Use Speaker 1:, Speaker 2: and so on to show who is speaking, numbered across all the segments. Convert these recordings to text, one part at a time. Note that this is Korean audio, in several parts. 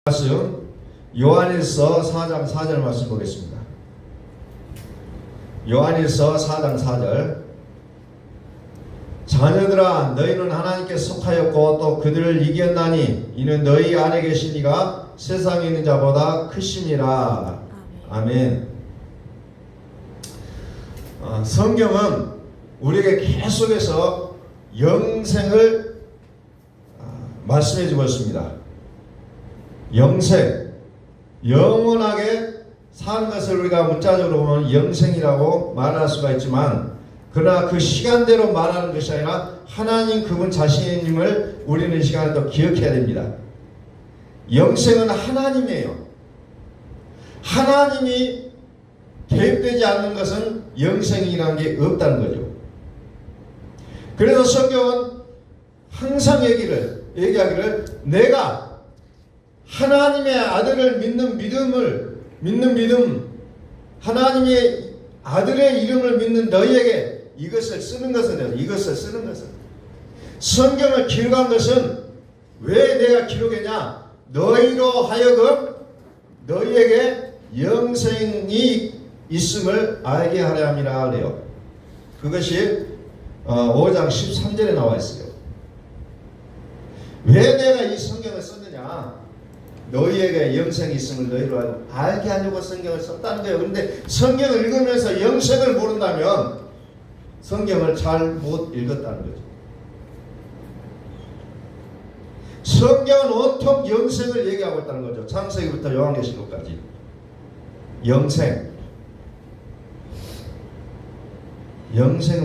Speaker 1: 말씀 요한일서 4장 4절 말씀 보겠습니다. 요한일서 4장 4절. 자녀들아 너희는 하나님께 속하였고 또 그들을 이겼나니 이는 너희 안에 계신 이가 세상에 있는 자보다 크심이라. 아멘. 성경은 우리에게 계속해서 영생을 말씀해 주고 있습니다. 영생, 영원하게 사는 것을 우리가 문자적으로 보면 영생이라고 말할 수가 있지만, 그러나 그 시간대로 말하는 것이 아니라 하나님 그분 자신임을 우리는 이 시간에 또 기억해야 됩니다. 영생은 하나님이에요. 하나님이 개입되지 않는 것은 영생이라는 게 없다는 거죠. 그래서 성경은 항상 얘기하기를 내가 하나님의 아들을 믿는 믿음, 하나님의 아들의 이름을 믿는 너희에게 이것을 쓰는 것은, 성경을 기록한 것은 왜 내가 기록했냐? 너희로 하여금 너희에게 영생이 있음을 알게 하려 함이라 그래요. 그것이 5장 13절에 나와 있어요. 왜 내가 이 성경을 썼느냐? 너희에게 영생이 있음을 너희로 알게 하려고 성경을 썼다는 거예요. 그런데 성경을 읽으면서 영생을 모른다면 성경을 잘 못 읽었다는 거죠. 성경은 온통 영생을 얘기하고 있다는 거죠. 창세기부터 요한계시록까지 영생을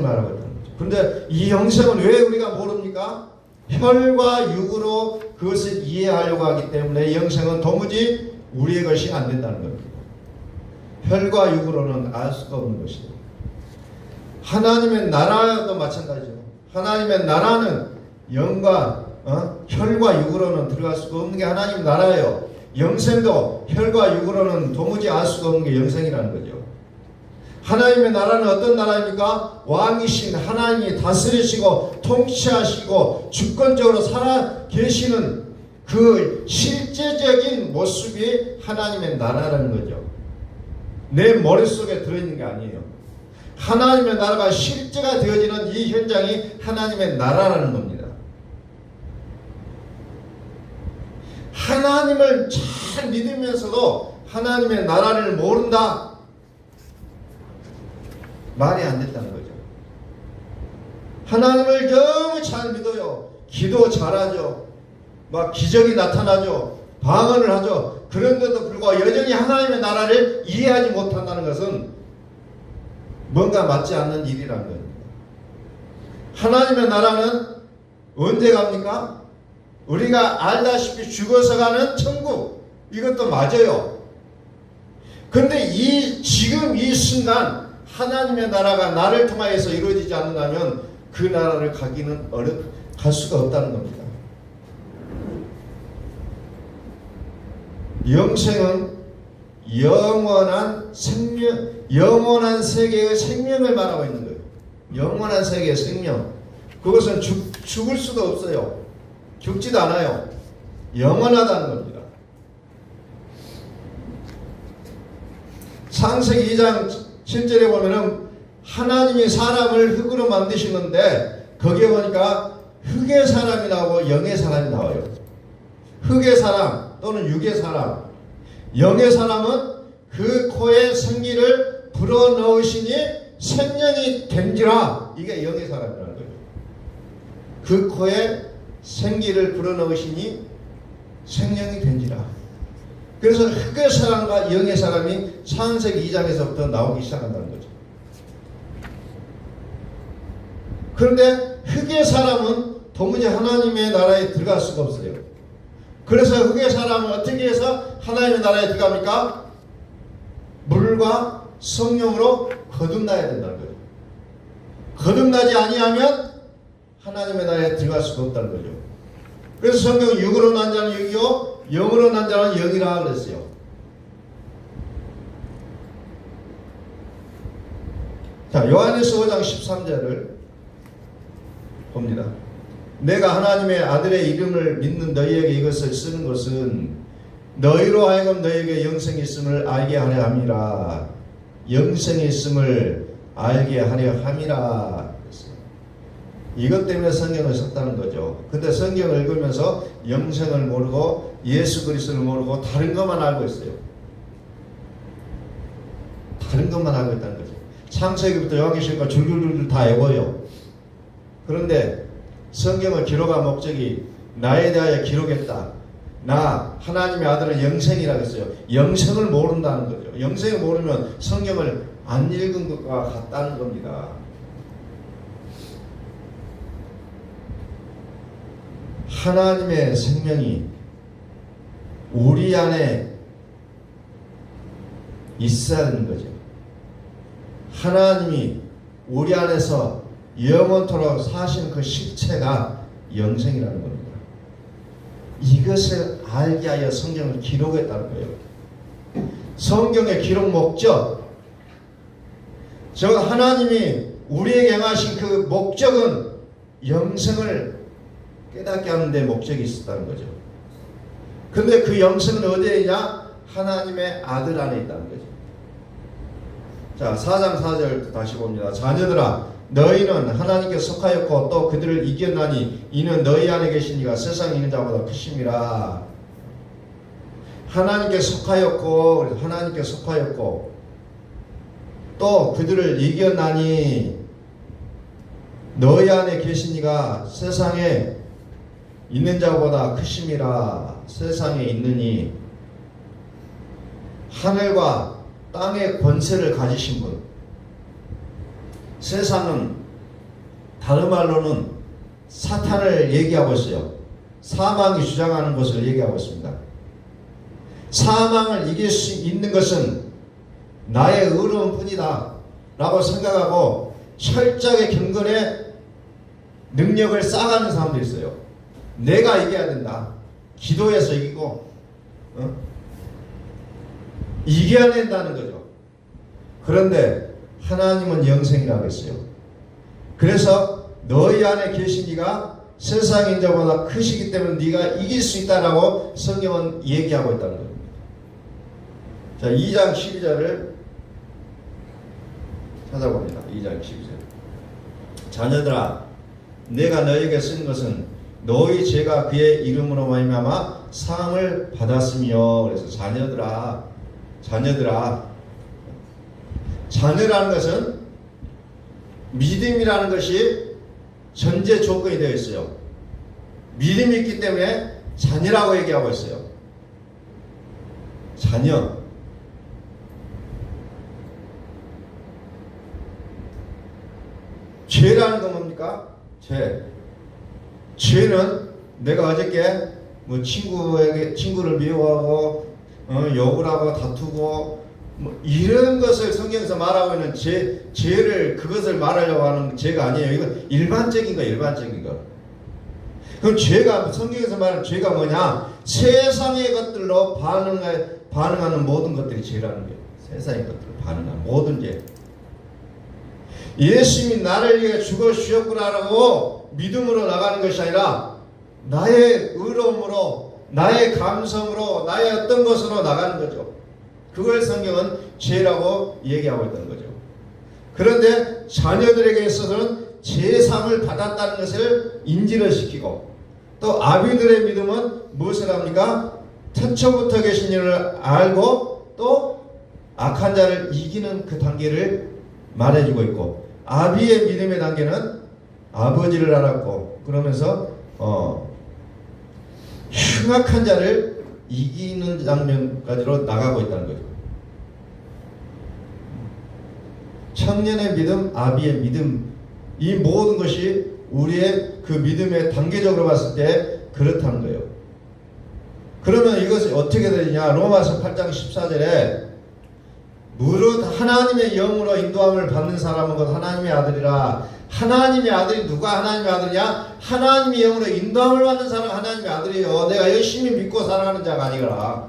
Speaker 1: 말하고 있다는 거죠. 그런데 이 영생은 왜 우리가 모릅니까? 혈과 육으로 그것을 이해하려고 하기 때문에 영생은 도무지 우리의 것이 안 된다는 겁니다. 혈과 육으로는 알 수가 없는 것이에요. 하나님의 나라도 마찬가지죠. 하나님의 나라는 영과 혈과 육으로는 들어갈 수가 없는 게 하나님의 나라예요. 영생도 혈과 육으로는 도무지 알 수가 없는 게 영생이라는 거죠. 하나님의 나라는 어떤 나라입니까? 왕이신 하나님이 다스리시고 통치하시고 주권적으로 살아 계시는 그 실제적인 모습이 하나님의 나라라는 거죠. 내 머릿속에 들어있는 게 아니에요. 하나님의 나라가 실제가 되어지는 이 현장이 하나님의 나라라는 겁니다. 하나님을 잘 믿으면서도 하나님의 나라를 모른다? 말이 안 됐다는 거죠. 하나님을 너무 잘 믿어요. 기도 잘하죠. 막 기적이 나타나죠. 방언을 하죠. 그런데도 불구하고 여전히 하나님의 나라를 이해하지 못한다는 것은 뭔가 맞지 않는 일이라는 겁니다. 하나님의 나라는 언제 갑니까? 우리가 알다시피 죽어서 가는 천국, 이것도 맞아요. 그런데 지금 이 순간 하나님의 나라가 나를 통하여서 이루어지지 않는다면 그 나라를 갈 수가 없다는 겁니다. 영생은 영원한 생명, 영원한 세계의 생명을 말하고 있는 거예요. 영원한 세계의 생명. 그것은 죽을 수도 없어요. 죽지도 않아요. 영원하다는 겁니다. 창세기 2장 7절에 보면은 하나님이 사람을 흙으로 만드시는데 거기에 보니까 흙의 사람이 나오고 영의 사람이 나와요. 흙의 사람 또는 육의 사람, 영의 사람은 그 코에 생기를 불어넣으시니 생명이 된지라. 이게 영의 사람이라는 거예요. 그 코에 생기를 불어넣으시니 생명이 된지라. 그래서 흙의 사람과 영의 사람이 창세기 2장에서부터 나오기 시작한다는 거죠. 그런데 흙의 사람은 도무지 하나님의 나라에 들어갈 수가 없어요. 그래서 흙의 사람은 어떻게 해서 하나님의 나라에 들어갑니까? 물과 성령으로 거듭나야 된다는 거예요. 거듭나지 아니하면 하나님의 나라에 들어갈 수가 없다는 거죠. 그래서 성경은 육으로 난 자는 육이요 영으로 난 자는 영이라 그랬어요. 자, 요한일서 5장 13절을 봅니다. 내가 하나님의 아들의 이름을 믿는 너희에게 이것을 쓰는 것은 너희로 하여금 너희에게 영생이 있음을 알게 하려 함이라. 영생이 있음을 알게 하려 함이라. 이것 때문에 성경을 썼다는 거죠. 근데 성경을 읽으면서 영생을 모르고 예수 그리스도를 모르고 다른 것만 알고 있어요. 다른 것만 알고 있다는 거죠. 창세기부터 요한계시록까지 줄줄줄 다 외워요. 그런데 성경을 기록한 목적이 나에 대하여 기록했다. 나 하나님의 아들은 영생이라고 했어요. 영생을 모른다는 거죠. 영생을 모르면 성경을 안 읽은 것과 같다는 겁니다. 하나님의 생명이 우리 안에 있어야 되는 거죠. 하나님이 우리 안에서 영원토록 사시는 그 실체가 영생이라는 겁니다. 이것을 알게 하여 성경을 기록했다는 거예요. 성경의 기록 목적, 저 하나님이 우리에게 행하신 그 목적은 영생을 깨닫게 하는 데 목적이 있었다는 거죠. 근데 그 영생은 어디에 있냐? 하나님의 아들 안에 있다는 거죠. 자, 4장 4절 다시 봅니다. 자녀들아, 너희는 하나님께 속하였고 또 그들을 이겼나니 이는 너희 안에 계신 이가 세상에 있는 자보다 크심이라. 하나님께 속하였고 또 그들을 이겼나니 너희 안에 계신 이가 세상에 있는 자보다 크심이라. 세상에 있느니 하늘과 땅의 권세를 가지신 분. 세상은 다른 말로는 사탄을 얘기하고 있어요. 사망이 주장하는 것을 얘기하고 있습니다. 사망을 이길 수 있는 것은 나의 의로운 뿐이다 라고 생각하고 철저하게 경건의 능력을 쌓아가는 사람도 있어요. 내가 이겨야 된다. 기도해서 이기고 이겨야 된다는 거죠. 그런데 하나님은 영생이라고 했어요. 그래서 너희 안에 계신 이가 세상인 자보다 크시기 때문에 네가 이길 수 있다라고 성경은 얘기하고 있다는 겁니다. 자, 2장 12절을 찾아봅니다. 2장 12절. 자녀들아, 내가 너희에게 쓴 것은 너희 죄가 그의 이름으로 말미암아 사함을 받았으며. 그래서 자녀들아. 자녀라는 것은 믿음이라는 것이 전제 조건이 되어 있어요. 믿음이 있기 때문에 자녀라고 얘기하고 있어요. 자녀. 죄라는 건 뭡니까? 죄는 내가 어저께 친구를 미워하고 욕을 하고 다투고 이런 것을 성경에서 말하고 있는 죄를 그것을 말하려고 하는 죄가 아니에요. 이건 일반적인 거. 그럼 죄가 성경에서 말하는 죄가 뭐냐? 세상의 것들로 반응하는 모든 것들이 죄라는 거예요. 세상의 것들로 반응하는 모든 죄. 예수님이 나를 위해 죽어 주셨구나라고 믿음으로 나가는 것이 아니라 나의 의로움으로, 나의 감성으로, 나의 어떤 것으로 나가는 거죠. 그걸 성경은 죄라고 얘기하고 있다는 거죠. 그런데 자녀들에게 있어서는 죄사함을 받았다는 것을 인지를 시키고, 또 아비들의 믿음은 무엇을 합니까? 태초부터 계신 이를 알고 또 악한 자를 이기는 그 단계를 말해주고 있고, 아비의 믿음의 단계는 아버지를 알았고, 그러면서 흉악한 자를 이기는 장면까지로 나가고 있다는 거죠. 청년의 믿음, 아비의 믿음, 이 모든 것이 우리의 그 믿음의 단계적으로 봤을 때 그렇다는 거예요. 그러면 이것이 어떻게 되느냐? 로마서 8장 14절에 무릇 하나님의 영으로 인도함을 받는 사람은 곧 하나님의 아들이라. 하나님의 아들이 누가 하나님의 아들이냐? 하나님의 영으로 인도함을 받는 사람은 하나님의 아들이에요. 내가 열심히 믿고 살아가는 자가 아니라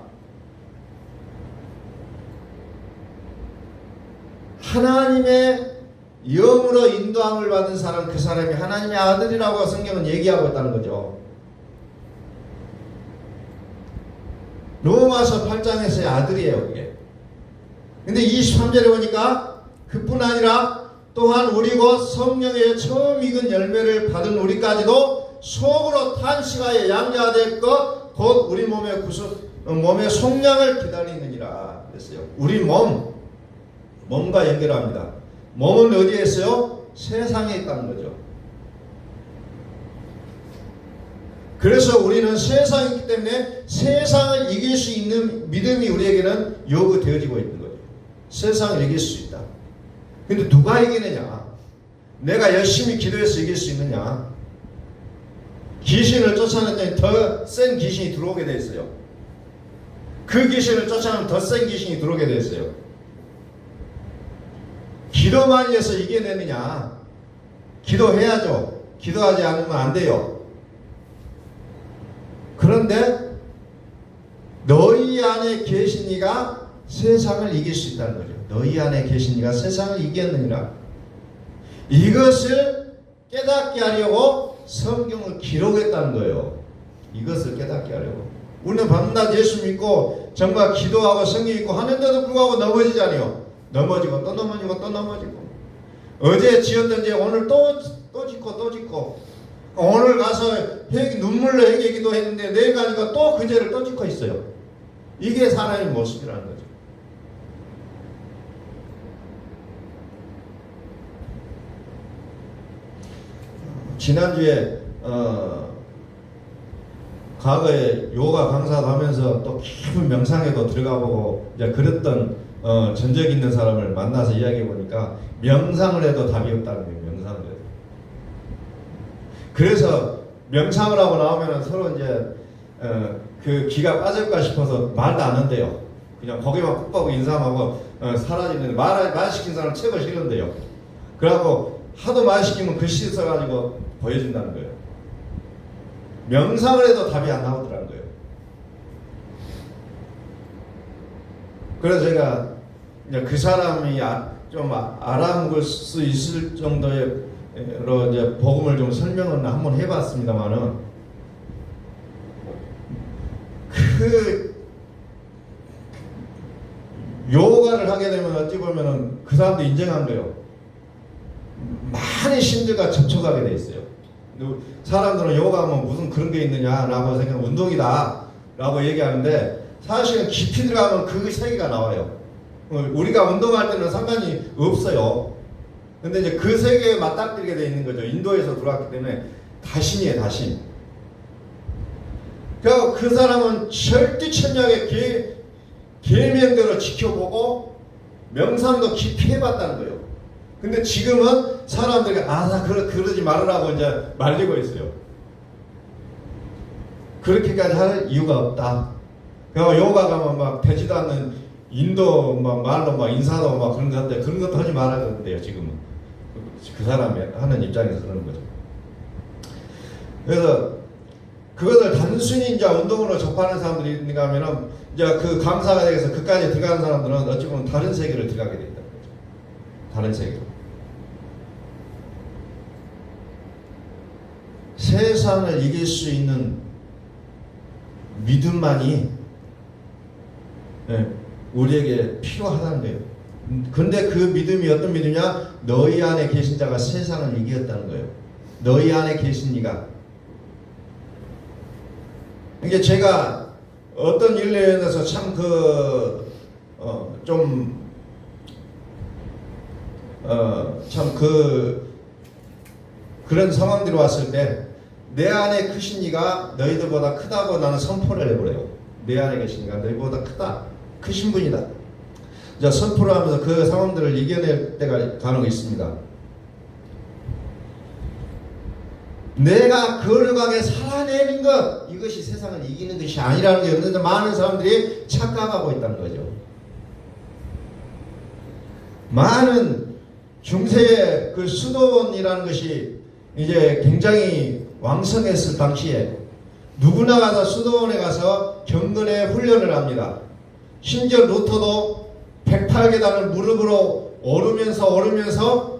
Speaker 1: 하나님의 영으로 인도함을 받은 사람, 그 사람이 하나님의 아들이라고 성경은 얘기하고 있다는 거죠. 로마서 8장에서의 아들이에요, 그게. 근데 23절에 보니까 그뿐 아니라 또한 우리 곧 성령의 처음 익은 열매를 받은 우리까지도 속으로 탄식하여 양자가 될 것 곧 우리 몸의 몸의 속량을 기다리느니라 그랬어요. 우리 몸과 연결합니다. 몸은 어디에 있어요? 세상에 있다는 거죠. 그래서 우리는 세상에 있기 때문에 세상을 이길 수 있는 믿음이 우리에게는 요구되어지고 있는 거죠. 세상을 이길 수 있다. 근데 누가 이기느냐? 내가 열심히 기도해서 이길 수 있느냐? 귀신을 쫓아냈더니 더 센 귀신이 들어오게 돼 있어요. 그 귀신을 쫓아내면 더 센 귀신이 들어오게 돼 있어요. 기도만 해서 이겨내느냐? 기도해야죠. 기도하지 않으면 안 돼요. 그런데 너희 안에 계신 이가 세상을 이길 수 있다는 거죠. 너희 안에 계신 이가 세상을 이겼느니라. 이것을 깨닫게 하려고 성경을 기록했다는 거예요. 이것을 깨닫게 하려고. 우리는 밤낮 예수 믿고 정말 기도하고 성경 읽고 하는데도 불구하고 넘어지잖아요. 넘어지고 또 넘어지고 또 넘어지고. 어제 지었던 죄 오늘 또 짓고 오늘 가서 눈물로 회개기도 했는데 내일 가니까 또 그 죄를 또 짓고 있어요. 이게 사람의 모습이라는 거죠. 지난주에 과거에 요가 강사도 하면서 또 깊은 명상에도 들어가보고 이제 그랬던 전적 있는 사람을 만나서 이야기해 보니까 명상을 해도 답이 없다는 거예요. 명상을 해도. 그래서 명상을 하고 나오면 서로 이제 그 기가 빠질까 싶어서 말도 안 한대요. 그냥 거기만 꼭 보고 인사하고 사라지는데 말 시킨 사람 최고 싫은데요. 그래갖고 하도 말 시키면 글씨 써가지고 보여준다는 거예요. 명상을 해도 답이 안 나오더라는 거예요. 그래서 제가 그 사람이 좀 알아먹을 수 있을 정도로 이제 복음을 좀 설명을 한번 해봤습니다만은 그 요가를 하게 되면 어찌 보면은 그 사람도 인정한 거예요. 많은 신들과 접촉하게 돼 있어요. 사람들은 요가하면 무슨 그런 게 있느냐라고 생각하면 운동이다 라고 얘기하는데 사실은 깊이 들어가면 그 세계가 나와요. 우리가 운동할 때는 상관이 없어요. 근데 이제 그 세계에 맞닥뜨리게 돼 있는 거죠. 인도에서 들어왔기 때문에 다신이에요, 다신. 그래서 그 사람은 철두철미하게 계명대로 지켜보고 명상도 깊이 해봤다는 거예요. 근데 지금은 사람들이 그러지 말으라고 이제 말리고 있어요. 그렇게까지 할 이유가 없다. 그러니까 요가 가면 막 되지도 않는 인도 막 말로 막 인사도 막 그런 거 하는데 그런 것도 하지 말아야 지금은. 그 사람이 하는 입장에서 그러는 거죠. 그래서 그것을 단순히 이제 운동으로 접하는 사람들이 있는가 하면은 이제 그 강사가 되어서 그까지 들어가는 사람들은 어찌 보면 다른 세계를 들어가게 된다는 거죠. 다른 세계로. 세상을 이길 수 있는 믿음만이 우리에게 필요하다는 거예요. 근데 그 믿음이 어떤 믿음이냐? 너희 안에 계신 자가 세상을 이겼다는 거예요. 너희 안에 계신 이가. 이게 제가 어떤 일에 대해서 참 그런 상황들이 왔을 때 내 안에 크신 이가 너희들보다 크다고 나는 선포를 해버려요. 내 안에 계신 이가 너희보다 크신 분이다. 자, 선포를 하면서 그 상황들을 이겨낼 때가 간혹 있습니다. 내가 거룩하게 살아내는 것, 이것이 세상을 이기는 것이 아니라는 게 없는데 많은 사람들이 착각하고 있다는 거죠. 많은 중세의 그 수도원이라는 것이 이제 굉장히 왕성했을 당시에 누구나 가서 수도원에 가서 경건의 훈련을 합니다. 심지어 루터도 108계단을 무릎으로 오르면서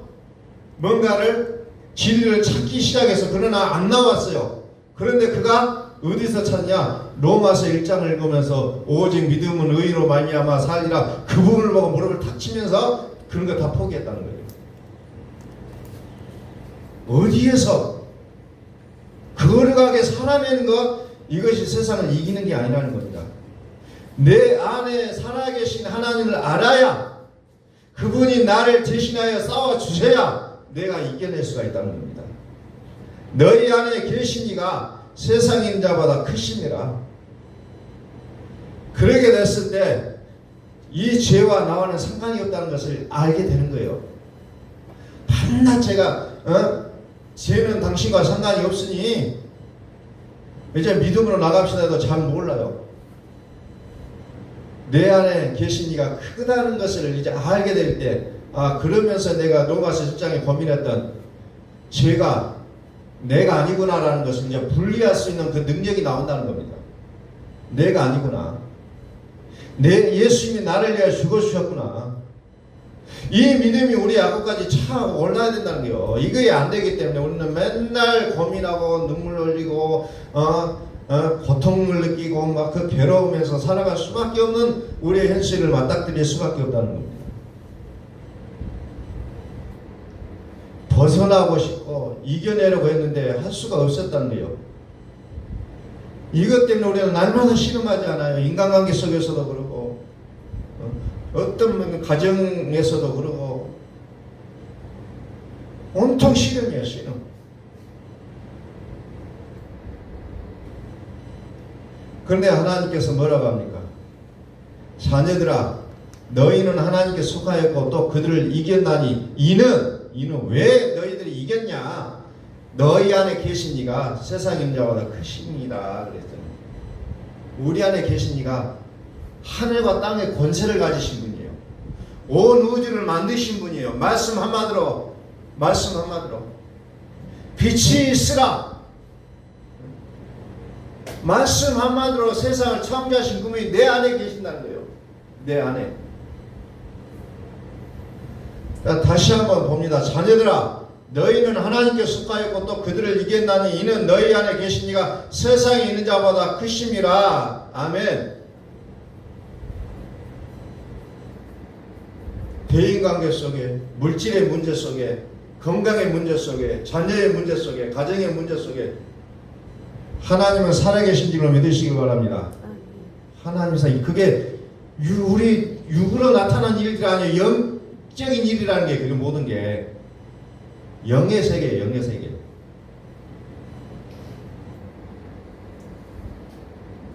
Speaker 1: 뭔가를 진리를 찾기 시작해서 그러나 안 나왔어요. 그런데 그가 어디서 찾냐? 로마서 1장을 읽으면서 오직 믿음은 의로 말미암아 살리라. 그 부분을 보고 무릎을 탁 치면서 그런 거 다 포기했다는 거예요. 어디에서 거룩하게 살아내는 것, 이것이 세상을 이기는 게 아니라는 겁니다. 내 안에 살아계신 하나님을 알아야, 그분이 나를 대신하여 싸워주셔야 내가 이겨낼 수가 있다는 겁니다. 너희 안에 계신 이가 세상에 있는 자보다 크심이라. 그러게 됐을 때 이 죄와 나와는 상관이 없다는 것을 알게 되는 거예요. 밤낮 제가 죄는 당신과 상관이 없으니 이제 믿음으로 나갑시다 해도 잘 몰라요. 내 안에 계신 이가 크다는 것을 이제 알게 될 때, 그러면서 내가 로마서 10장에 고민했던 죄가 내가 아니구나라는 것을 이제 분리할 수 있는 그 능력이 나온다는 겁니다. 내가 아니구나. 예수님이 나를 위하여 죽어주셨구나. 이 믿음이 우리 야구까지 참 올라야 된다는 거예요. 이게 안 되기 때문에 우리는 맨날 고민하고 눈물 흘리고 고통을 느끼고 막 그 괴로우면서 살아갈 수밖에 없는 우리의 현실을 맞닥뜨릴 수밖에 없다는 겁니다. 벗어나고 싶고 이겨내려고 했는데 할 수가 없었다는 거예요. 이것 때문에 우리는 날마다 신음하지 않아요. 인간관계 속에서도 그러고 어떤 가정에서도 그러고 온통 신음이에요. 신음. 그런데 하나님께서 뭐라고 합니까? 자녀들아, 너희는 하나님께 속하였고 또 그들을 이겼나니 이는 왜 너희들이 이겼냐? 너희 안에 계신 이가 세상 인자보다 크십니다. 그랬더니 우리 안에 계신 이가 하늘과 땅의 권세를 가지신 분이에요. 온 우주를 만드신 분이에요. 말씀 한마디로 빛이 있으라. 말씀 한마디로 세상을 창조하신 그분이 내 안에 계신다는 거예요. 내 안에. 다시 한번 봅니다. 자녀들아, 너희는 하나님께 속하였고 또 그들을 이겼나니 이는 너희 안에 계신 이가 세상에 있는 자보다 크심이라. 아멘. 대인관계 속에, 물질의 문제 속에, 건강의 문제 속에, 자녀의 문제 속에, 가정의 문제 속에 하나님은 살아계신 줄로 믿으시기 바랍니다. 하나님은 그게 우리 육으로 나타난 일들이 아니에요. 영적인 일이라는 게 그 모든 게 영의 세계예요. 영의 세계.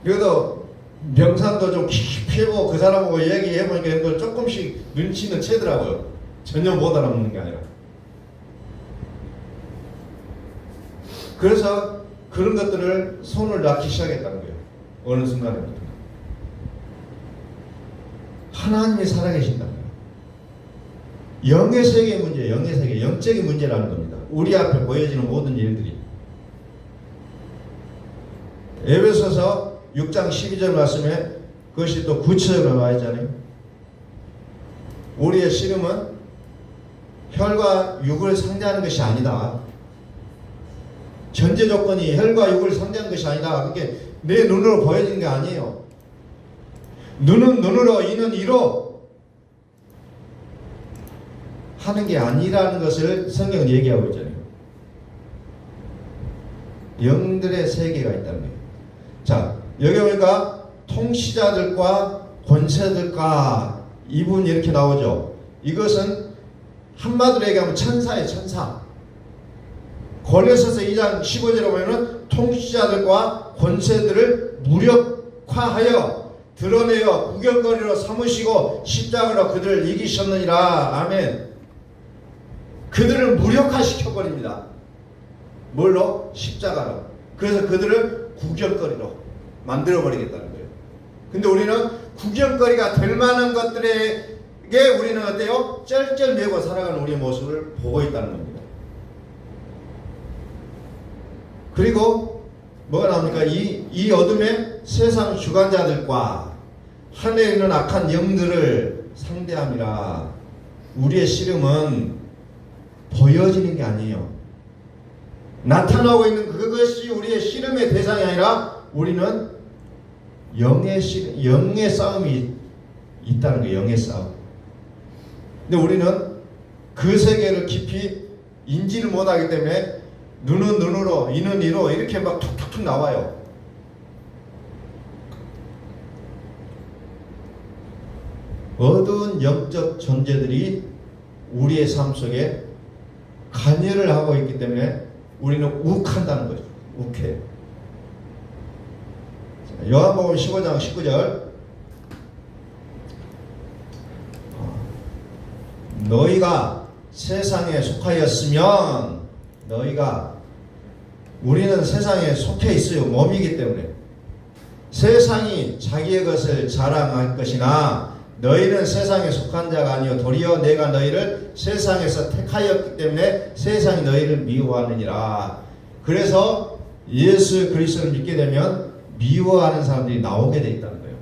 Speaker 1: 그래도 명상도 좀 깊이 해보고 그 사람하고 얘기해보니까 조금씩 눈치는 채더라고요. 전혀 못 알아먹는 게 아니라. 그래서 그런 것들을 손을 놨기 시작했다는 거예요. 어느 순간에부터. 하나님이 살아계신다는 거예요. 영의 세계의 문제, 영의 세계, 영적인 문제라는 겁니다. 우리 앞에 보여지는 모든 일들이. 에베소서 6장 12절 말씀에 그것이 또 구체적으로 나와 있잖아요. 우리의 씨름은 혈과 육을 상대하는 것이 아니다. 전제 조건이 혈과 육을 상대하는 것이 아니다. 그게 내 눈으로 보여지는 게 아니에요. 눈은 눈으로, 이는 이로 하는 게 아니라는 것을 성경은 얘기하고 있잖아요. 영들의 세계가 있다는 거예요. 자, 여기 보니까 통치자들과 권세들과 이분이 이렇게 나오죠. 이것은 한마디로 얘기하면 천사예요. 천사. 골로새서 2장 15절에 보면 통치자들과 권세들을 무력화하여 드러내어 구경거리로 삼으시고 십자가로 그들을 이기셨느니라. 아멘. 그들을 무력화시켜버립니다. 뭘로? 십자가로. 그래서 그들을 구경거리로 만들어버리겠다는 거예요. 근데 우리는 구경거리가 될 만한 것들에게 우리는 어때요? 쩔쩔매고 살아가는 우리의 모습을 보고 있다는 겁니다. 그리고 뭐가 나옵니까? 이 어둠의 세상 주관자들과 하늘에 있는 악한 영들을 상대함이라. 우리의 씨름은 보여지는 게 아니에요. 나타나고 있는 그것이 우리의 씨름의 대상이 아니라 우리는 영의 싸움이 있다는 거예요. 영의 싸움. 근데 우리는 그 세계를 깊이 인지를 못하기 때문에 눈은 눈으로, 이는 이로 이렇게 막 툭툭툭 나와요. 어두운 영적 존재들이 우리의 삶 속에 관여를 하고 있기 때문에 우리는 욱한다는 거죠. 욱해요. 요한복음 15장 19절, 너희가 세상에 속하였으면, 우리는 세상에 속해 있어요. 몸이기 때문에. 세상이 자기의 것을 자랑할 것이나 너희는 세상에 속한 자가 아니요 도리어 내가 너희를 세상에서 택하였기 때문에 세상이 너희를 미워하느니라. 그래서 예수 그리스도를 믿게 되면 미워하는 사람들이 나오게 돼 있다는 거예요.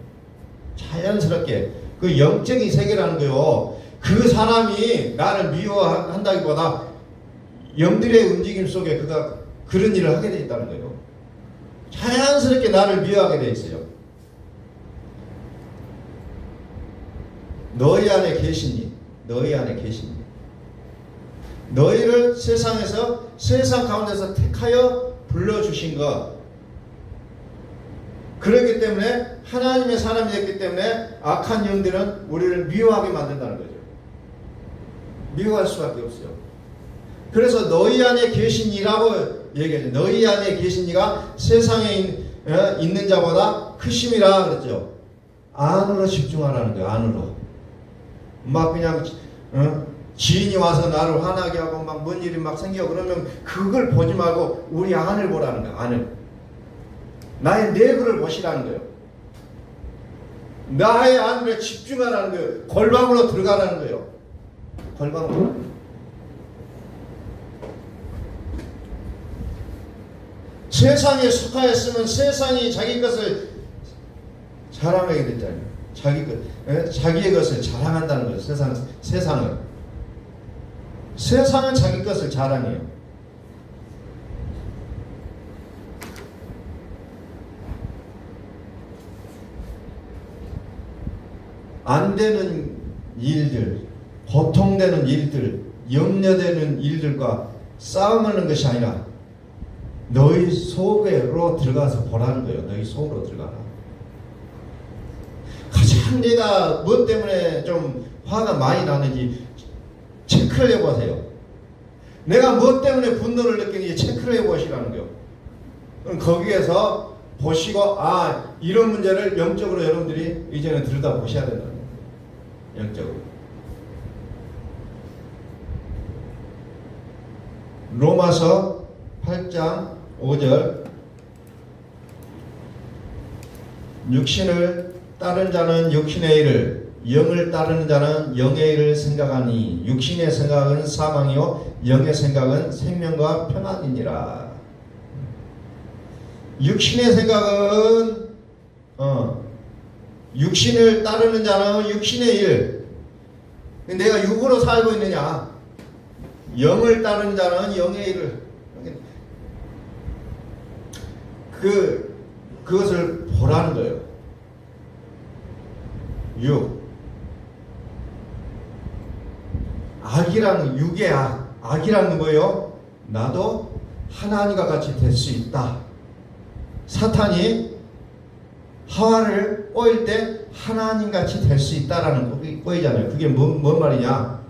Speaker 1: 자연스럽게. 그 영적인 세계라는 거요. 그 사람이 나를 미워한다기보다 영들의 움직임 속에 그가 그런 일을 하게 돼 있다는 거예요. 자연스럽게 나를 미워하게 돼 있어요. 너희 안에 계시니, 너희를 세상에서, 세상 가운데서 택하여 불러주신 것. 그렇기 때문에 하나님의 사람이 됐기 때문에 악한 영들은 우리를 미워하게 만든다는 거죠. 미워할 수밖에 없어요. 그래서 너희 안에 계시니라고 얘기하죠. 너희 안에 계시니가 세상에 있는 자보다 크심이라 그랬죠. 안으로 집중하라는 거예요. 안으로. 막 그냥 지인이 와서 나를 화나게 하고 막 뭔 일이 막 생겨 그러면 그걸 보지 말고 우리 안을 보라는 거예요. 안을. 나의 내부를 보시라는 거예요. 나의 안에 집중하라는 거예요. 골방으로 들어가라는 거예요. 골방으로. 세상에 속하였으면 세상이 자기 것을 자랑하게 됐잖아요. 자기의 것을 자랑한다는 거예요. 세상은 자기 것을 자랑해요. 안 되는 일들, 고통되는 일들, 염려되는 일들과 싸움하는 것이 아니라 너희 속으로 들어가서 보라는 거예요. 너희 속으로 들어가라. 가장 내가 뭐 때문에 좀 화가 많이 나는지 체크를 해보세요. 내가 뭐 때문에 분노를 느끼는지 체크를 해보시라는 거예요. 그럼 거기에서 보시고 이런 문제를 영적으로 여러분들이 이제는 들여다보셔야 된다는 거예요. 영적으로. 로마서 8장 5절, 육신을 따른 자는 육신의 일을, 영을 따르는 자는 영의 일을 생각하니 육신의 생각은 사망이요 영의 생각은 생명과 평안이니라. 육신의 생각은 육신을 따르는 자는 육신의 일. 내가 육으로 살고 있느냐. 영을 따르는 자는 영의 일을. 그것을 보라는 거예요. 육. 악이라는, 육의 악이라는 뭐예요? 나도 하나님과 같이 될 수 있다. 사탄이 하와를 꼬일 때 하나님 같이 될 수 있다라는 꼬이잖아요. 그게 뭔 말이냐?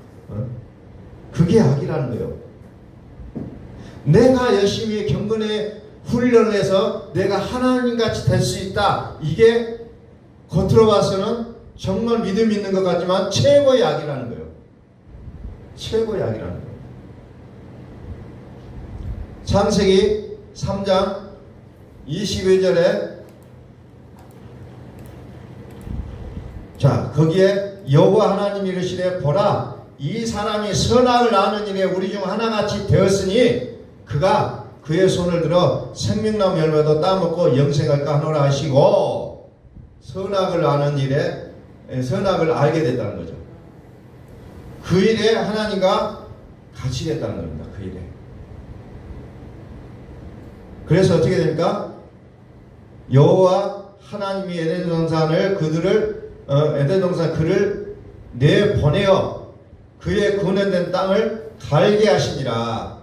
Speaker 1: 그게 악이라는 거예요. 내가 열심히 경건에 훈련을 해서 내가 하나님 같이 될 수 있다. 이게 겉으로 봐서는 정말 믿음 있는 것 같지만 최고의 악이라는 거예요. 최고의 악이라는 거예요. 창세기 3장 22절에 거기에 여호와 하나님이 이르시되 보라 이 사람이 선악을 아는 일에 우리 중 하나같이 되었으니 그가 그의 손을 들어 생명나무 열매도 따먹고 영생할까 하노라 하시고, 선악을 아는 일에 선악을 알게 됐다는 거죠. 그 일에 하나님과 같이 됐다는 겁니다. 그 일에. 그래서 어떻게 됩니까? 여호와 하나님이 에덴 동산을 에덴 동산 그를 내보내어 그의 거는된 땅을 갈게 하시니라.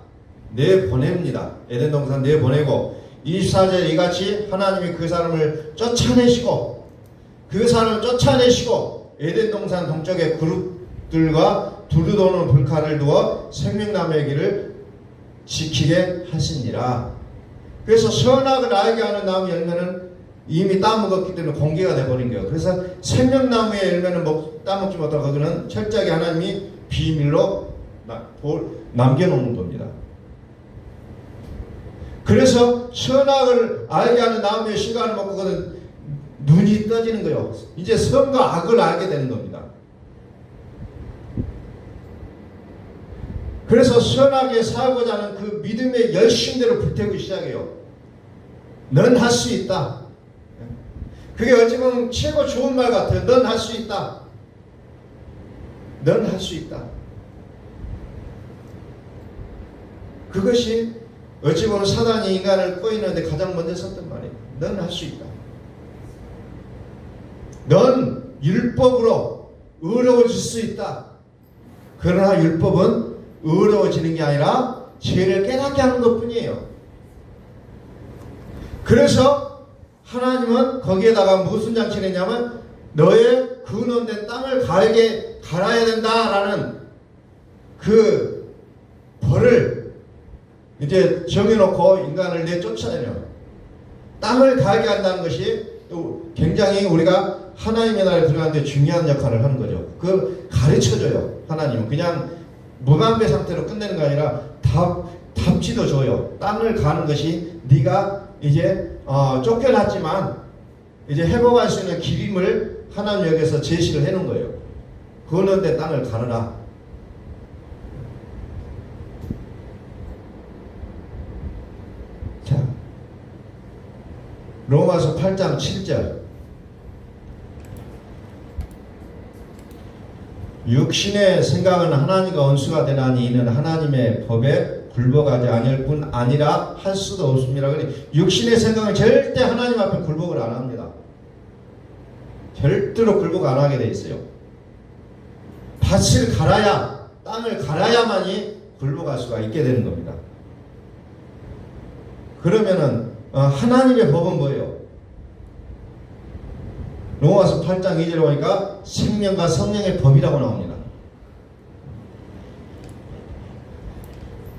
Speaker 1: 내보냅니다. 에덴 동산 내보내고 24절에 이같이 하나님이 그 사람을 쫓아내시고 에덴 동산 동쪽에 그룹들과 두루도는 불칼을 두어 생명나무의 길을 지키게 하시니라. 그래서 선악을 알게 하는 나무 열매는 이미 따먹었기 때문에 공개가 되어버린 거예요. 그래서 생명나무의 열매는 따먹지 못하고 거기는 철저하게 하나님이 비밀로 남겨놓는 겁니다. 그래서 선악을 알게 하는 나무의 실과를 먹고 그는 눈이 떠지는 거예요. 이제 선과 악을 알게 되는 겁니다. 그래서 선하게 살고자 하는 그 믿음의 열심대로 불태우기 시작해요. 넌 할 수 있다. 그게 어찌 보면 최고 좋은 말 같아요. 넌 할 수 있다. 넌 할 수 있다. 그것이 어찌 보면 사단이 인간을 꼬이는데 가장 먼저 썼던 말이에요. 넌 할 수 있다. 넌 율법으로 의로워질 수 있다. 그러나 율법은 의로워지는 게 아니라 죄를 깨닫게 하는 것 뿐이에요. 그래서 하나님은 거기에다가 무슨 장치를 했냐면 너의 근원된 땅을 갈아야 된다라는 그 벌을 이제 정해놓고 인간을 내쫓아내요. 땅을 갈게 한다는 것이 또 굉장히 우리가 하나님의 나라에 들어가는데 중요한 역할을 하는 거죠. 그걸 가르쳐줘요. 하나님은 그냥 무방비 상태로 끝내는 게 아니라 답지도 줘요. 땅을 가는 것이 네가 이제 쫓겨났지만 이제 회복할 수 있는 길임을 하나님 여기서 제시를 해놓은 거예요. 그런데 땅을 가르라. 자, 로마서 8장 7절. 육신의 생각은 하나님과 원수가 되나니 이는 하나님의 법에 굴복하지 아니할 뿐 아니라 할 수도 없습니다. 육신의 생각은 절대 하나님 앞에 굴복을 안 합니다. 절대로 굴복 안 하게 돼 있어요. 밭을 갈아야, 땅을 갈아야만이 굴복할 수가 있게 되는 겁니다. 그러면은 하나님의 법은 뭐예요? 로마서 8장 2절에 보니까 생명과 성령의 법이라고 나옵니다.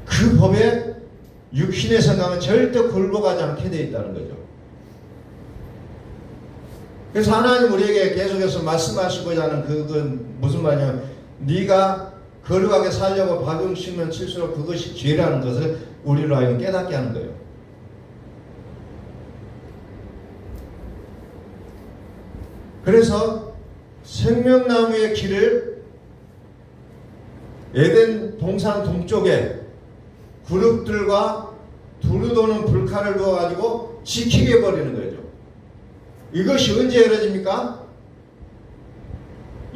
Speaker 1: 그 법에 육신의 생각은 절대 굴복하지 않게 되어 있다는 거죠. 그래서 하나님 우리에게 계속해서 말씀하시고자 하는 그건 무슨 말이냐면 네가 거룩하게 살려고 박용 치면 칠수록 그것이 죄라는 것을 우리로 하여금 깨닫게 하는 거예요. 그래서 생명나무의 길을 에덴 동산 동쪽에 그룹들과 두루도는 불칼을 두어가지고 지키게 해버리는 거죠. 이것이 언제 열어집니까?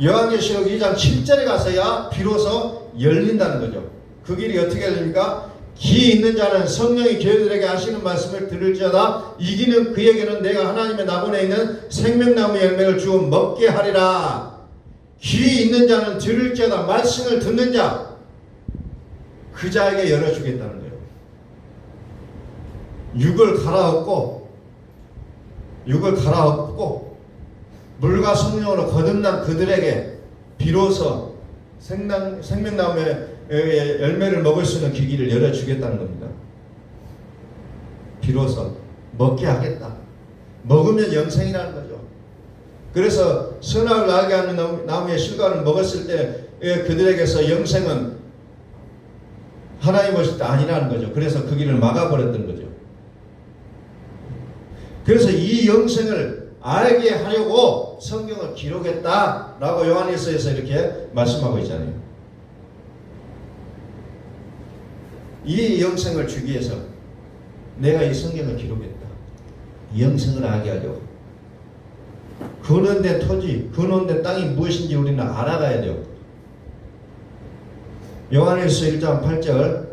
Speaker 1: 요한계시록 2장 7절에 가서야 비로소 열린다는 거죠. 그 길이 어떻게 열립니까? 기 있는 자는 성령이 저희들에게 하시는 말씀을 들을지어다 이기는 그에게는 내가 하나님의 나본에 있는 생명나무 열매를 주어 먹게 하리라. 귀 있는 자는 들을지어다 말씀을 듣는 자 그 자에게 열어주겠다는 거예요. 육을 갈아엎고 물과 성령으로 거듭난 그들에게 비로소 생명나무의 열매를 먹을 수 있는 기기를 열어주겠다는 겁니다. 비로소 먹게 하겠다. 먹으면 영생이라는 거죠. 그래서 선악을 알게 하는 나무의 실과를 먹었을 때 그들에게서 영생은 하나님 오실 때 아니라는 거죠. 그래서 그 길을 막아버렸던 거죠. 그래서 이 영생을 알게 하려고 성경을 기록했다라고 요한일서에서 이렇게 말씀하고 있잖아요. 이 영생을 주기 위해서 내가 이 성경을 기록했다. 이 영생을 알게 하려고. 근원된 토지, 근원된 땅이 무엇인지 우리는 알아가야 돼요. 요한일서 1장 8절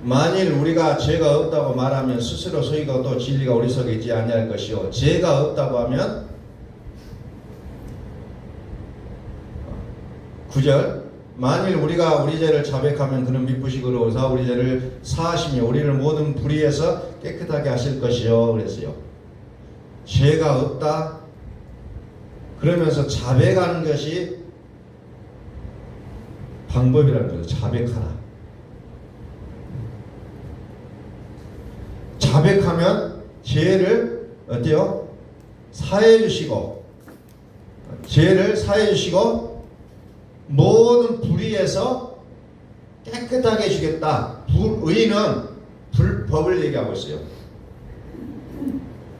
Speaker 1: 만일 우리가 죄가 없다고 말하면 스스로 소이고 또 진리가 우리 속에 있지 아니할 것이요 죄가 없다고 하면 9절 만일 우리가 우리 죄를 자백하면 그는 미쁘시고 의로우사 우리 죄를 사하시며 우리를 모든 불의에서 깨끗하게 하실 것이요 그랬어요. 죄가 없다 그러면서 자백하는 것이 방법이라는 거죠. 자백하라. 자백하면 죄를 어때요? 사해 주시고 죄를 사해 주시고 모든 불의에서 깨끗하게 해주겠다. 의는 불법을 얘기하고 있어요.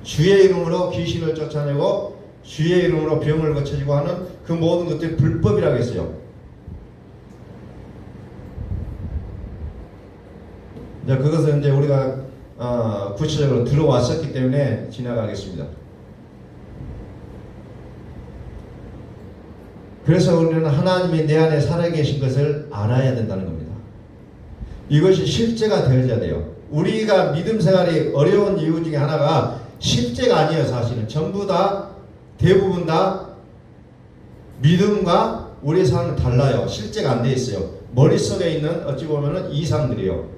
Speaker 1: 주의 이름으로 귀신을 쫓아내고 주의 이름으로 병을 고쳐주고 하는 그 모든 것들이 불법이라고 했어요. 이제 그것은 이제 우리가 구체적으로 들어왔었기 때문에 지나가겠습니다. 그래서 우리는 하나님이 내 안에 살아계신 것을 알아야 된다는 겁니다. 이것이 실제가 되어야 돼요. 우리가 믿음 생활이 어려운 이유 중에 하나가 실제가 아니에요. 사실은 전부 다 대부분 다 믿음과 우리의 삶은 달라요. 실제가 안 돼 있어요. 머릿속에 있는 어찌 보면은 이상들이요.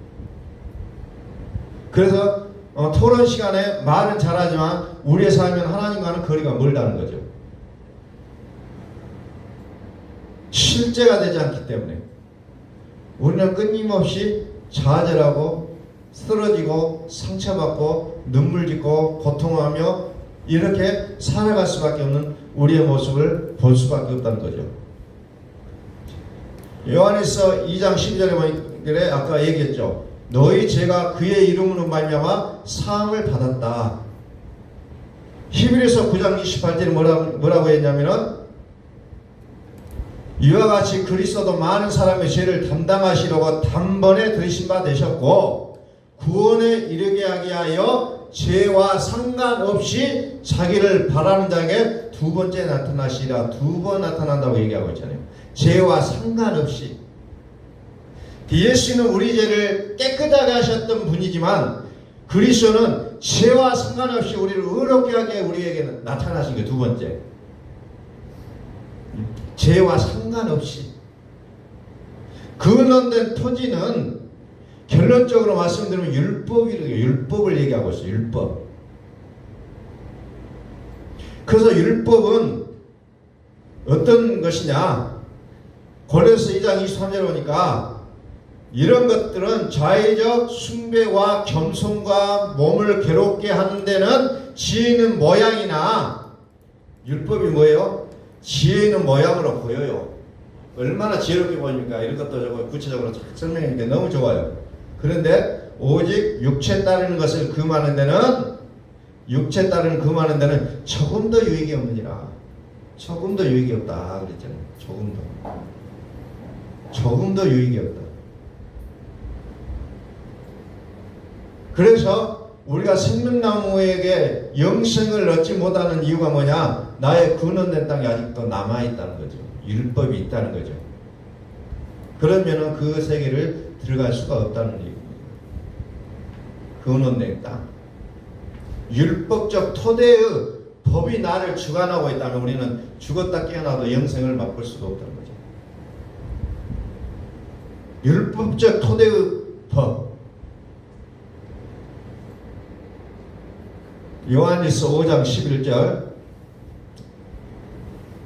Speaker 1: 그래서 토론 시간에 말은 잘하지만 우리의 삶은 하나님과는 거리가 멀다는 거죠. 실제가 되지 않기 때문에 우리는 끊임없이 좌절하고 쓰러지고 상처받고 눈물 짓고 고통하며 이렇게 살아갈 수밖에 없는 우리의 모습을 볼 수밖에 없다는 거죠. 요한일서 2장 12절에 보니까 아까 얘기했죠. 너희 죄가 그의 이름으로 말미암아 사함을 받았다. 히브리서 9장 28절에 뭐라고 했냐면은 이와 같이 그리스도도 많은 사람의 죄를 담당하시려고 단번에 들으신 바 되셨고 구원에 이르게 하기 위하여 죄와 상관없이 자기를 바라는 자에게 두 번째 나타나시라. 두 번 나타난다고 얘기하고 있잖아요. 죄와 상관없이. 예수는 우리 죄를 깨끗하게 하셨던 분이지만 그리스도는 죄와 상관없이 우리를 의롭게 하게 우리에게 나타나신 게 두 번째. 죄와 상관없이. 근원된 토지는 결론적으로 말씀드리면 율법이래요. 율법을 얘기하고 있어요. 율법. 그래서 율법은 어떤 것이냐? 고린도서 2장 23절에 보니까 이런 것들은 자의적 숭배와 겸손과 몸을 괴롭게 하는 데는 지혜 있는 모양이나 율법이 뭐예요? 지혜 있는 모양으로 보여요. 얼마나 지혜롭게 보입니까? 이런 것도 저거 구체적으로 설명했는데 너무 좋아요. 그런데 오직 육체 따르는 것을 금하는 데는 육체 따르는 금하는 데는 조금 더 유익이 없느니라. 조금 더 유익이 없다 그랬잖아요. 조금 더 유익이 없다. 그래서 우리가 생명나무에게 영생을 얻지 못하는 이유가 뭐냐? 나의 근원된 땅이 아직도 남아있다는 거죠. 율법이 있다는 거죠. 그러면은 그 세계를 들어갈 수가 없다는 얘기입니다. 근원된 땅. 율법적 토대의 법이 나를 주관하고 있다면 우리는 죽었다 깨어나도 영생을 맛볼 수가 없다는 거죠. 율법적 토대의 법. 요한일서 5장 11절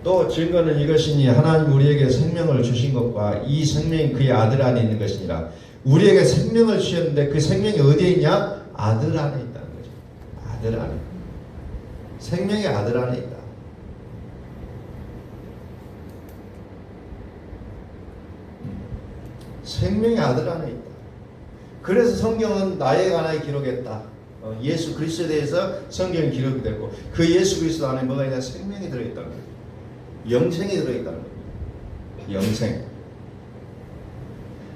Speaker 1: 또 증거는 이것이니 하나님 우리에게 생명을 주신 것과 이 생명이 그의 아들 안에 있는 것이니라. 우리에게 생명을 주셨는데 그 생명이 어디에 있냐? 아들 안에 있다는 거죠. 아들 안에. 생명이 아들 안에 있다. 생명이 아들 안에 있다. 그래서 성경은 나에 관하여 기록했다. 예수 그리스도에 대해서 성경이 기록이 됐고 그 예수 그리스도 안에 뭐가 있냐? 생명이 들어있다는 거예요. 영생이 들어있다는 겁니다. 영생.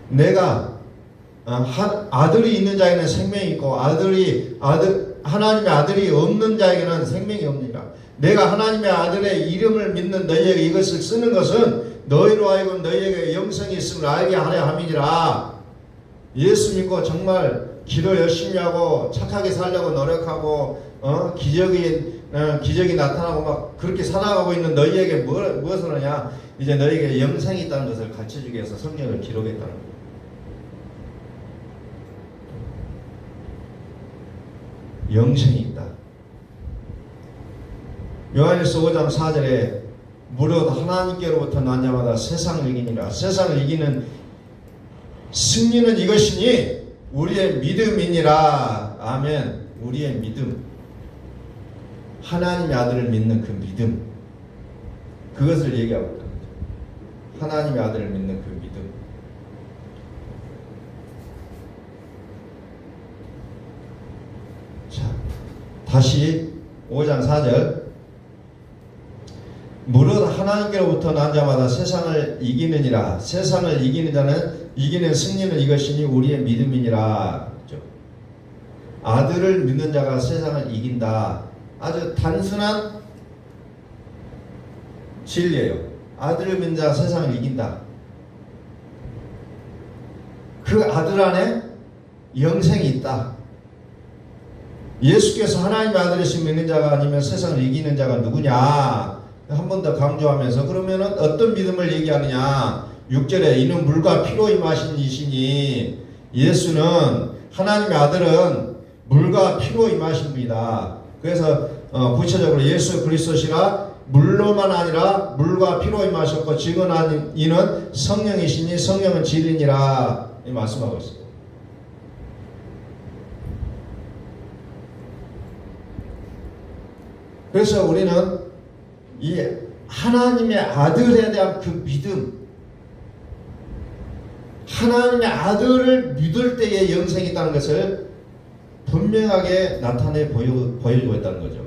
Speaker 1: 내가 아들이 있는 자에게는 생명이 있고 하나님의 아들이 없는 자에게는 생명이 없느니라. 내가 하나님의 아들의 이름을 믿는 너희에게 이것을 쓰는 것은 너희로 하여금 너희에게 영생이 있음을 알게 하려 함이니라. 예수 믿고 정말 기도 열심히 하고 착하게 살려고 노력하고 기적이 나타나고 막 그렇게 살아가고 있는 너희에게 무엇을 하냐? 이제 너희에게 영생이 있다는 것을 가르쳐주기 위해서 성경을 기록했다는 거예요. 영생이 있다. 요한일서 5장 4절에 무릇 하나님께로부터 난 자마다 세상을 이기니라. 세상을 이기는 승리는 이것이니 우리의 믿음이니라. 아멘. 우리의 믿음. 하나님의 아들을 믿는 그 믿음. 그것을 얘기하고 있다. 하나님의 아들을 믿는 그 믿음. 자, 다시 5장 4절. 무릇 하나님께로부터 난 자마다 세상을 이기느니라. 세상을 이기는 자는 이기는 승리는 이것이니 우리의 믿음이니라. 아들을 믿는 자가 세상을 이긴다. 아주 단순한 진리예요. 아들을 믿는 자가 세상을 이긴다. 그 아들 안에 영생이 있다. 예수께서 하나님의 아들이신 믿는 자가 아니면 세상을 이기는 자가 누구냐? 한 번 더 강조하면서 그러면은 어떤 믿음을 얘기하느냐? 6절에 이는 물과 피로 임하신 이시니 예수는 하나님의 아들은 물과 피로 임하신 분이다. 그래서 구체적으로 예수 그리스도시라 물로만 아니라 물과 피로 임하셨고 지금 이는 성령이시니 성령은 진리니라 말씀하고 있습니다. 그래서 우리는 이 하나님의 아들에 대한 그 믿음, 하나님의 아들을 믿을 때에 영생이 있다는 것을 분명하게 나타내 보여주고 있다는 거죠.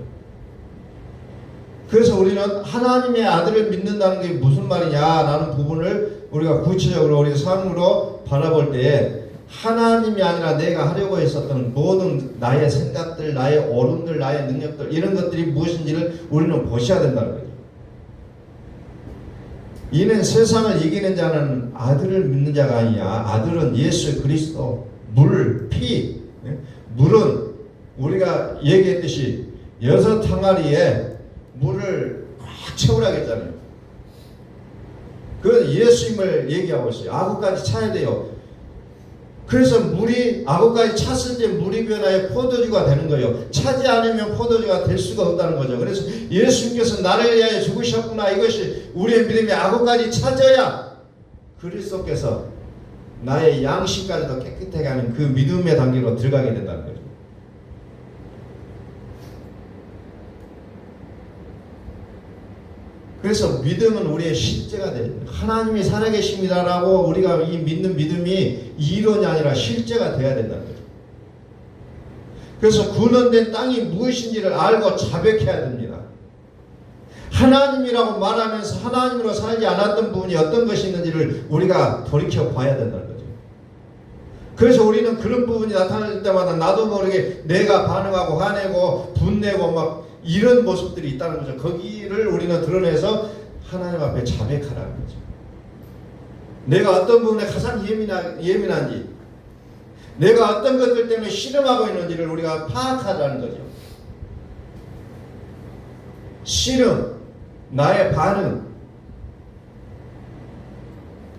Speaker 1: 그래서 우리는 하나님의 아들을 믿는다는 게 무슨 말이냐 라는 부분을 우리가 구체적으로 우리 삶으로 바라볼 때에 하나님이 아니라 내가 하려고 했었던 모든 나의 생각들, 나의 오름들, 나의 능력들 이런 것들이 무엇인지를 우리는 보셔야 된다는 거죠. 이는 세상을 이기는 자는 아들을 믿는 자가 아니냐. 아들은 예수 그리스도, 물, 피. 물은 우리가 얘기했듯이 6 항아리에 물을 꽉 채우라고 했잖아요. 그건 예수님을 얘기하고 있어요. 아구까지 차야 돼요. 그래서 물이 아구까지 찼을 때 물이 변하여 포도주가 되는 거예요. 차지 않으면 포도주가 될 수가 없다는 거죠. 그래서 예수님께서 나를 위하여 죽으셨구나. 이것이 우리의 믿음이 아구까지 차져야 그리스도께서 나의 양심까지도 깨끗하게 하는 그 믿음의 단계로 들어가게 된다는 거죠. 그래서 믿음은 우리의 실제가 돼요. 하나님이 살아계십니다라고 우리가 이 믿는 믿음이 이론이 아니라 실제가 돼야 된다는 거죠. 그래서 구원된 땅이 무엇인지를 알고 자백해야 됩니다. 하나님이라고 말하면서 하나님으로 살지 않았던 부분이 어떤 것이 있는지를 우리가 돌이켜 봐야 된다는 거죠. 그래서 우리는 그런 부분이 나타날 때마다 나도 모르게 내가 반응하고 화내고 분내고 막 이런 모습들이 있다는 거죠. 거기를 우리는 드러내서 하나님 앞에 자백하라는 거죠. 내가 어떤 부분에 가장 예민한지, 내가 어떤 것들 때문에 씨름하고 있는지를 우리가 파악하자는 거죠. 씨름, 나의 반응.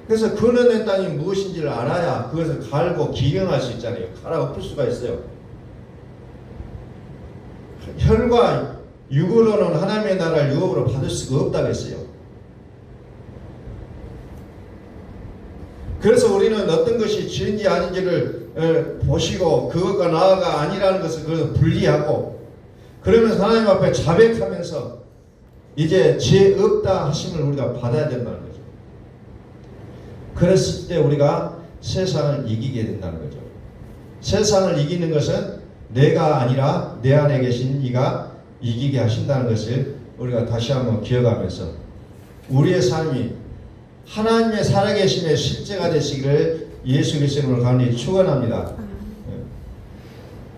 Speaker 1: 그래서 근원된 땅이 무엇인지를 알아야 그것을 갈고 기경할 수 있잖아요. 갈아 엎을 수가 있어요. 혈과 육으로는 하나님의 나라를 유업으로 받을 수가 없다고 했어요. 그래서 우리는 어떤 것이 죄인지 아닌지를 보시고 그것과 나아가 아니라는 것을 그래서 분리하고 그러면서 하나님 앞에 자백하면서 이제 죄 없다 하심을 우리가 받아야 된다는 거죠. 그랬을 때 우리가 세상을 이기게 된다는 거죠. 세상을 이기는 것은 내가 아니라 내 안에 계신 이가 이기게 하신다는 것을 우리가 다시 한번 기억하면서 우리의 삶이 하나님의 살아계심의 실제가 되시기를 예수 그리스도로 간절히 축원합니다.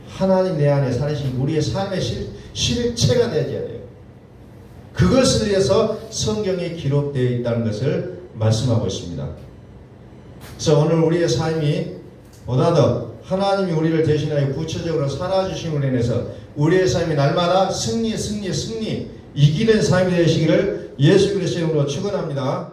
Speaker 1: 하나님 내 안에 살아계신 우리의 삶의 실체가 되어야 돼요. 그것을 위해서 성경에 기록되어 있다는 것을 말씀하고 있습니다. 그래서 오늘 우리의 삶이 보다 더 하나님이 우리를 대신하여 구체적으로 살아주심으로 인해서 우리의 삶이 날마다 승리 이기는 삶이 되시기를 예수 그리스도의 이름으로 축원합니다.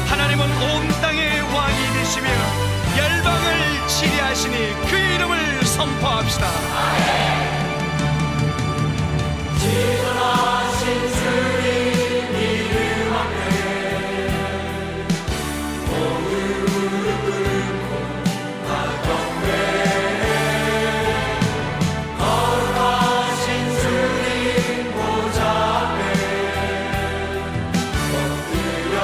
Speaker 2: 하나님은 온 땅의 왕이 되시며 열방을 치리하시니 그의 이름을 선포합시다.
Speaker 3: 지존하신 주님 이름 앞에 무릎 꿇고 다 경배해. 거룩하신 주님 보좌 앞에 엎드려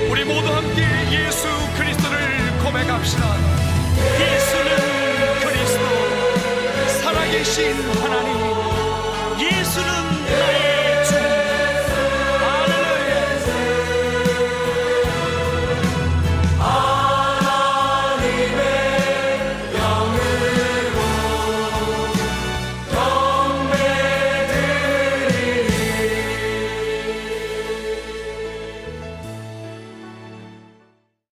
Speaker 2: 우리 모두 함께 예수 그리스도를 고백합시다. 예수는 그리스도, 살아계신 하나님. 예수는 나의